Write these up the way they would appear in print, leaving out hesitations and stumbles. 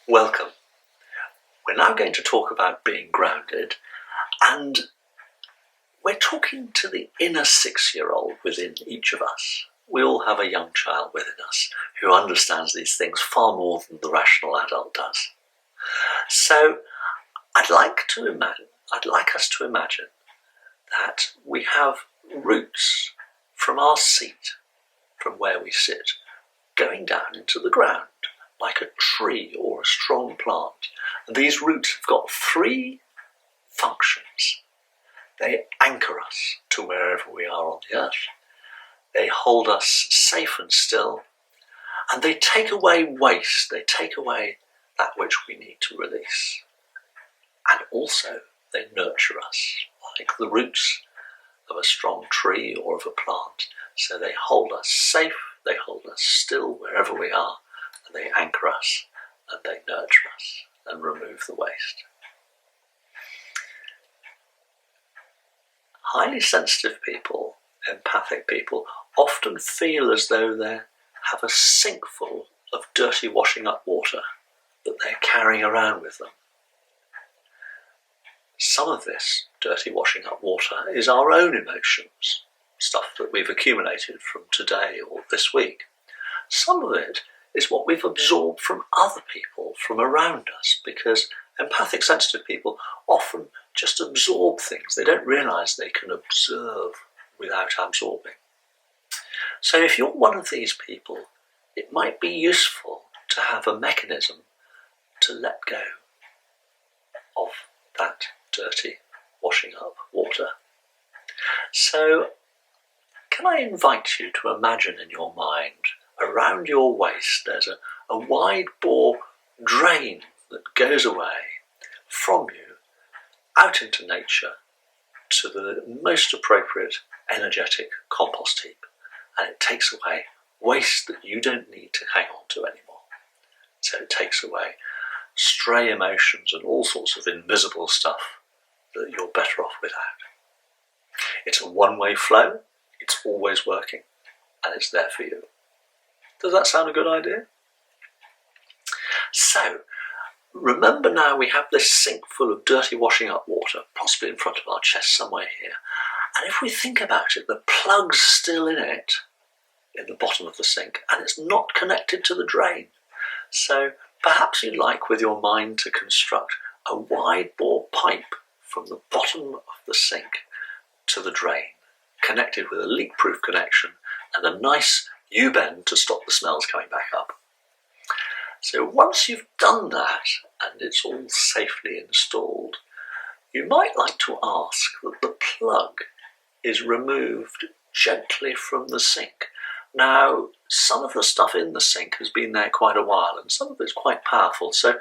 Welcome. We're now going to talk about being grounded, and we're talking to the inner 6-year-old within each of us. We all have a young child within us who understands these things far more than the rational adult does. So I'd like us to imagine that we have roots from our seat, from where we sit, going down into the ground, like a tree or a strong plant. And these roots have got 3 functions. They anchor us to wherever we are on the earth. They hold us safe and still. And they take away waste. They take away that which we need to release. And also, they nurture us, like the roots of a strong tree or of a plant. So they hold us safe, they hold us still wherever we are, and they anchor us, and they nurture us, and remove the waste. Highly sensitive people, empathic people, often feel as though they have a sink full of dirty washing up water that they're carrying around with them. Some of this dirty washing up water is our own emotions, stuff that we've accumulated from today or this week. Some of it is what we've absorbed from other people, from around us, because empathic, sensitive people often just absorb things. They don't realise they can observe without absorbing. So if you're one of these people, it might be useful to have a mechanism to let go of that dirty washing up water. So can I invite you to imagine in your mind, around your waist there's a wide bore drain that goes away from you out into nature to the most appropriate energetic compost heap, and it takes away waste that you don't need to hang on to anymore. So it takes away stray emotions and all sorts of invisible stuff that you're better off without. It's a one-way flow, it's always working, and it's there for you. Does that sound a good idea? So, remember now we have this sink full of dirty washing up water, possibly in front of our chest somewhere here. And if we think about it, the plug's still in it, in the bottom of the sink, and it's not connected to the drain. So perhaps you'd like with your mind to construct a wide bore pipe from the bottom of the sink to the drain, connected with a leak-proof connection and a nice U-bend to stop the smells coming back up. So once you've done that and it's all safely installed, you might like to ask that the plug is removed gently from the sink. Now, some of the stuff in the sink has been there quite a while and some of it's quite powerful, so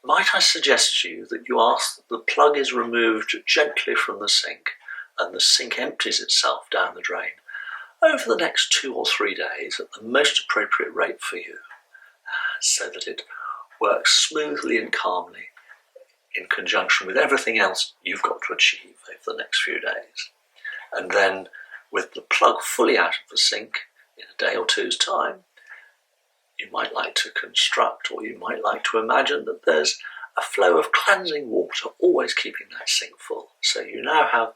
might I suggest to you that you ask that the plug is removed gently from the sink and the sink empties itself down the drain over the next 2 or 3 days at the most appropriate rate for you, so that it works smoothly and calmly in conjunction with everything else you've got to achieve over the next few days. And then, with the plug fully out of the sink in a day or two's time, you might like to construct, or you might like to imagine that there's a flow of cleansing water always keeping that sink full. So you now have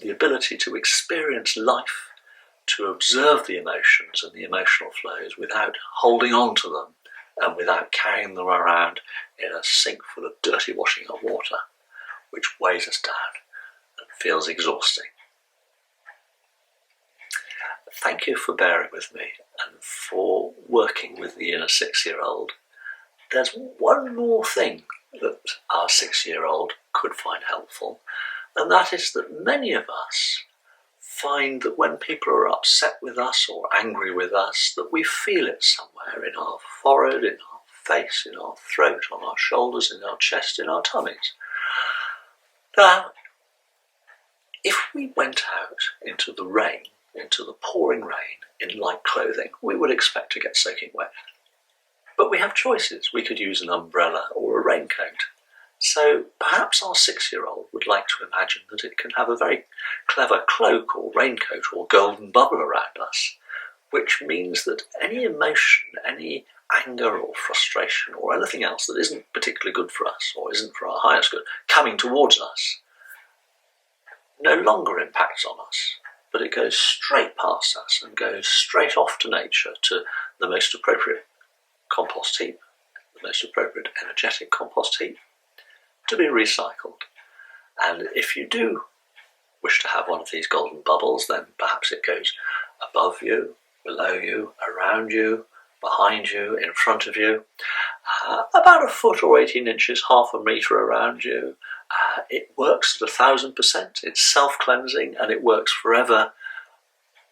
the ability to experience life, to observe the emotions and the emotional flows without holding on to them and without carrying them around in a sink full of dirty washing up water, which weighs us down and feels exhausting. Thank you for bearing with me and for working with the inner 6-year-old. There's one more thing that our 6-year-old could find helpful, and that is that many of us find that when people are upset with us or angry with us, that we feel it somewhere in our forehead, in our face, in our throat, on our shoulders, in our chest, in our tummies. Now, if we went out into the rain, into the pouring rain, in light clothing, we would expect to get soaking wet. But we have choices. We could use an umbrella or a raincoat. So perhaps our 6-year-old would like to imagine that it can have a very clever cloak or raincoat or golden bubble around us, which means that any emotion, any anger or frustration or anything else that isn't particularly good for us or isn't for our highest good coming towards us no longer impacts on us, but it goes straight past us and goes straight off to nature, to the most appropriate compost heap, the most appropriate energetic compost heap, to be recycled. And if you do wish to have one of these golden bubbles, then perhaps it goes above you, below you, around you, behind you, in front of you, about a foot or 18 inches, half a metre around you. It works at 1,000%. It's self-cleansing and it works forever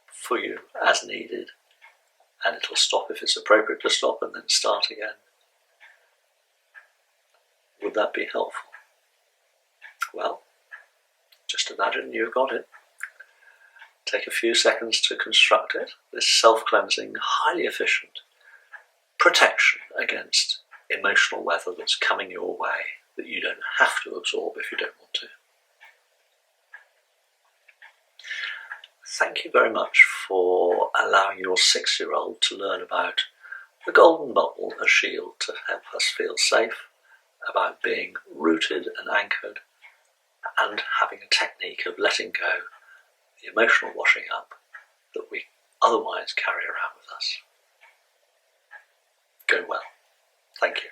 for you as needed. And it'll stop if it's appropriate to stop and then start again. Would that be helpful? Well, just imagine you've got it. Take a few seconds to construct it. This self-cleansing, highly efficient protection against emotional weather that's coming your way that you don't have to absorb if you don't want to. Thank you very much for allowing your 6-year-old to learn about the golden bubble, a shield to help us feel safe, about being rooted and anchored, and having a technique of letting go the emotional washing up that we otherwise carry around with us. Go well. Thank you.